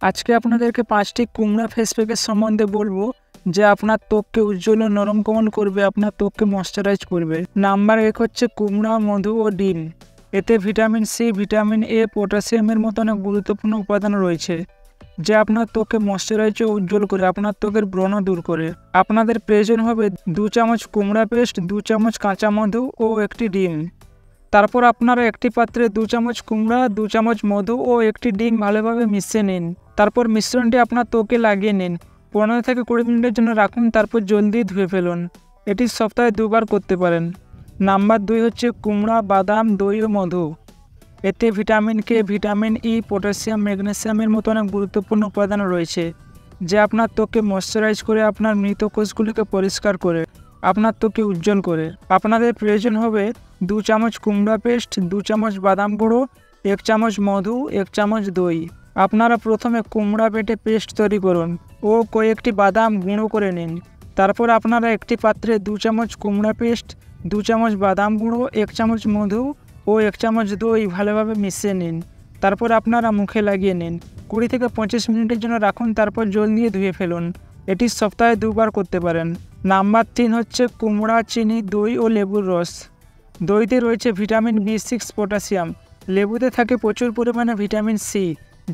আজকে আপনাদেরকে 5টি কুমড়া ফেস প্যাকের সম্বন্ধে বলবো যে আপনার ত্বককে উজ্জ্বল ও নরম কোমল করবে, আপনার ত্বককে ময়শ্চারাইজ করবে। নাম্বার 1 হচ্ছে কুমড়া, মধু ও ডিম। এতে ভিটামিন সি, ভিটামিন এ, পটাশিয়ামের মতো অনেক গুরুত্বপূর্ণ উপাদান রয়েছে যা আপনার ত্বককে ময়শ্চারাইজ ও উজ্জ্বল করে, আপনার ত্বকের ব্রণ দূর করে। আপনাদের প্রয়োজন হবে 2 চামচ কুমড়া পেস্ট, 2 চামচ কাঁচা মধু ও একটি ডিম। তারপর আপনারা একটি পাত্রে 2 চামচ কুমড়া, 2 চামচ মধু ও একটি ডিম ভালোভাবে মিশিয়ে নিন। তারপর মিশ্রণটি আপনার ত্বকে লাগিয়ে নিন। 15 থেকে 20 মিনিটের জন্য রাখুন, তারপর জল দিয়ে ধুয়ে ফেলুন। এটি সপ্তাহে 2 বার করতে পারেন। নাম্বার 2 হচ্ছে কুমড়া, বাদাম, দই ও মধু। এতে vitamin K, vitamin E, potassium, ম্যাগনেসিয়ামের মতো অনেক গুরুত্বপূর্ণ উপাদান রয়েছে যা আপনার ত্বককে ময়শ্চারাইজ করে, আপনার মৃত কোষগুলিকে পরিষ্কার করে, আপনার ত্বককে উজ্জ্বল করে। আপনাদের প্রয়োজন হবে 2 চামচ কুমড়া পেস্ট, 2 চামচ বাদাম গুঁড়ো, 1 চামচ মধু, 1 চামচ দই। আপনারা প্রথমে কুমড়া বেটে পেস্ট তৈরি করুন ও কয়েকটি বাদাম গুঁড়ো করে নিন। তারপর আপনারা একটি পাত্রে 2 চামচ কুমড়া পেস্ট, 2 চামচ বাদাম গুঁড়ো, 1 চামচ মধু ও 1 চামচ দই ভালোভাবে মিশিয়ে নিন। তারপর আপনারা মুখে লাগিয়ে নিন। 20 থেকে 25 মিনিটের জন্য রাখুন, তারপর জল দিয়ে ধুয়ে ফেলুন। এটি সপ্তাহে 2 বার করতে পারেন। নাম্বার 3 হচ্ছে কুমড়া, চিনি, দই ও লেবুর রস। দইতে রয়েছে ভিটামিন B6, পটাশিয়াম। লেবুতে থাকে প্রচুর পরিমাণে ভিটামিন সি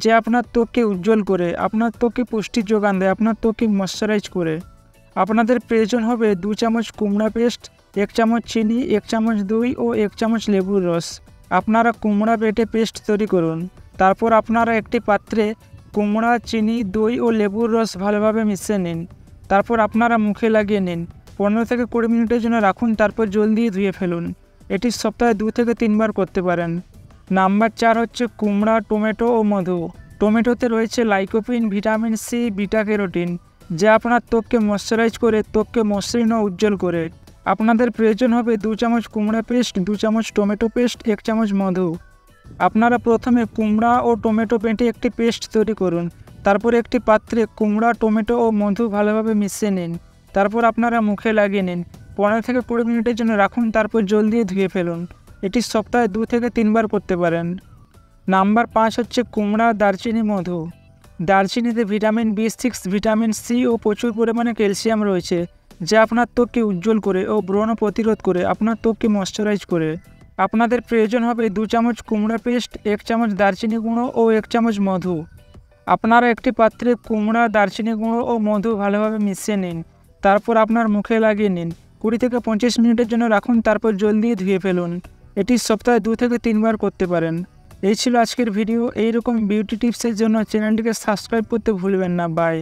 যা আপনার ত্বককে উজ্জ্বল করে, আপনার ত্বককে পুষ্টির যোগান দেয়, আপনার ত্বককে ময়শ্চারাইজ করে। আপনাদের প্রয়োজন হবে 2 চামচ কুমড়া পেস্ট, 1 চামচ চিনি, 1 চামচ দই ও 1 চামচ লেবুর রস। আপনারা কুমড়া বেটে পেস্ট তৈরি করুন। তারপর আপনারা একটি পাত্রে কুমড়া, চিনি, দই ও লেবুর রস ভালোভাবে মিশিয়ে নিন। তারপর আপনারা মুখে লাগিয়ে নিন। 15 থেকে 20 মিনিটের জন্য রাখুন, তারপর জল দিয়ে ধুয়ে ফেলুন। এটি সপ্তাহে 2 থেকে 3 বার করতে পারেন। নাম্বার 4 হচ্ছে কুমড়া, টমেটো ও মধু। টমেটোতে রয়েছে lycopene, vitamin C, beta carotene যা আপনার ত্বককে ময়শ্চারাইজ করে, ত্বককে মসৃণ ও উজ্জ্বল করে। আপনাদের প্রয়োজন হবে 2 চামচ কুমড়া পেস্ট, 2 চামচ টমেটো পেস্ট, 1 চামচ মধু। আপনারা প্রথমে কুমড়া ও টমেটো বেটে একটি পেস্ট তৈরি করুন। তারপর একটি পাত্রে কুমড়া, টমেটো ও মধু ভালোভাবে মিশিয়ে নিন। তারপর আপনারা মুখে লাগিয়ে নিন। 15 থেকে 20 মিনিটের জন্য রাখুন, তারপর জল দিয়ে ধুয়ে ফেলুন। এটি সপ্তাহে 2 থেকে 3 বার করতে পারেন। নাম্বার 5 হচ্ছে কুমড়া, দারচিনি, মধু। দারচিনিতে ভিটামিন B6, ভিটামিন সি ও প্রচুর পরিমাণে ক্যালসিয়াম রয়েছে যা আপনার ত্বককে উজ্জ্বল করে ও ব্রণ প্রতিরোধ করে, আপনার ত্বককে ময়শ্চারাইজ করে। আপনাদের প্রয়োজন হবে 2 চামচ কুমড়া পেস্ট, 1 চামচ দারচিনি গুঁড়ো ও 1 চামচ মধু। আপনারা একটি পাত্রে কুমড়া, দারচিনি গুঁড়ো ও মধু ভালোভাবে মিশিয়ে নিন। তারপর আপনার মুখে লাগিয়ে নিন। 20 থেকে 25 মিনিটের জন্য রাখুন, তারপর জল দিয়ে ধুয়ে ফেলুন। এটি সপ্তাহে 2 থেকে 3 বার করতে পারেন। এই ছিল আজকের ভিডিও। এইরকম বিউটি টিপসের জন্য চ্যানেলটিকে সাবস্ক্রাইব করতে ভুলবেন না। বাই।